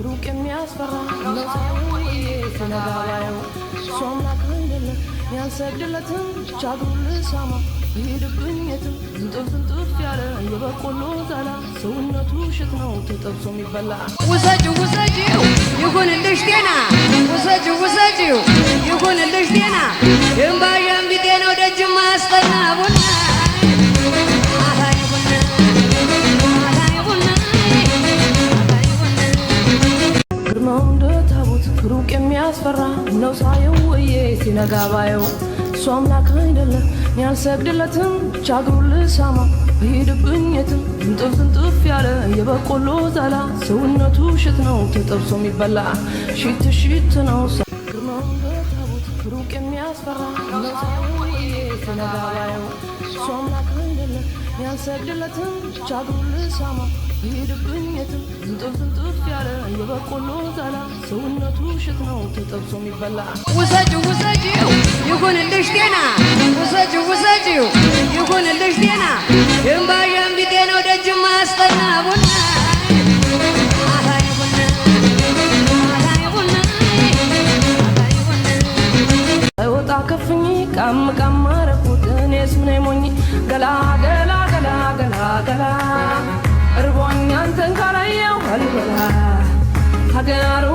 ሩቅ የሚያስፈራ ተነጋባየው ሶምናክ አይደለ ያንሰግድለትም ቻግሩ ልሳማ ይሄድብኝ የትም ዝንጥፍ ያለ የበቆሎ ዛላ ሰውነቱ ሽት ነው ተጠብሶ የሚበላ ውሰጂው ይሁንልሽ ጤና ውሰጂው ይሁንልሽ ጤና እምባዣም ቢጤ ነው ደጅ ማስጠና ቡና ግርማው እንደ ታቦት ሩቅ የሚያስፈራ ነው ሳየው ወዬ ሲነጋባየው እሱ አምላክ አይደለ ያልሰግድለትም ቻግሩ ልሳማ ይሄድብኝ የትም ዝንጥፍ ያለ የበቆሎ ዛላ ሰውነቱ ሽት ነው ተጠብሶ የሚበላ ሽት ነው ግርማው እንደ ታቦት ሩቅ የሚያስፈራ ነው ሳየው ወዬ ሲነጋባየው እሱ አምላክ አይደለ ያልሰግድለትም ቻግሩ ልሳማ ይሄድብኝ የትም ዝንጥፍ ያለ የበቆሎ ዛላ ሰውነቱ ሽት ነው ተጠብሶ የሚበላ ውሰጂው ይሁንልሽ ጤና ውሰጂው ይሁንልሽ ጤና እምባዣም ቢጤ ነው ደጅ ማስጠና ቡና ወጣ ከፍኝ ቃም አረኩት እኔስ ምን ሞኝ ገላ እርቦኛ አንተን ካላየው አልበላ ሀገሩ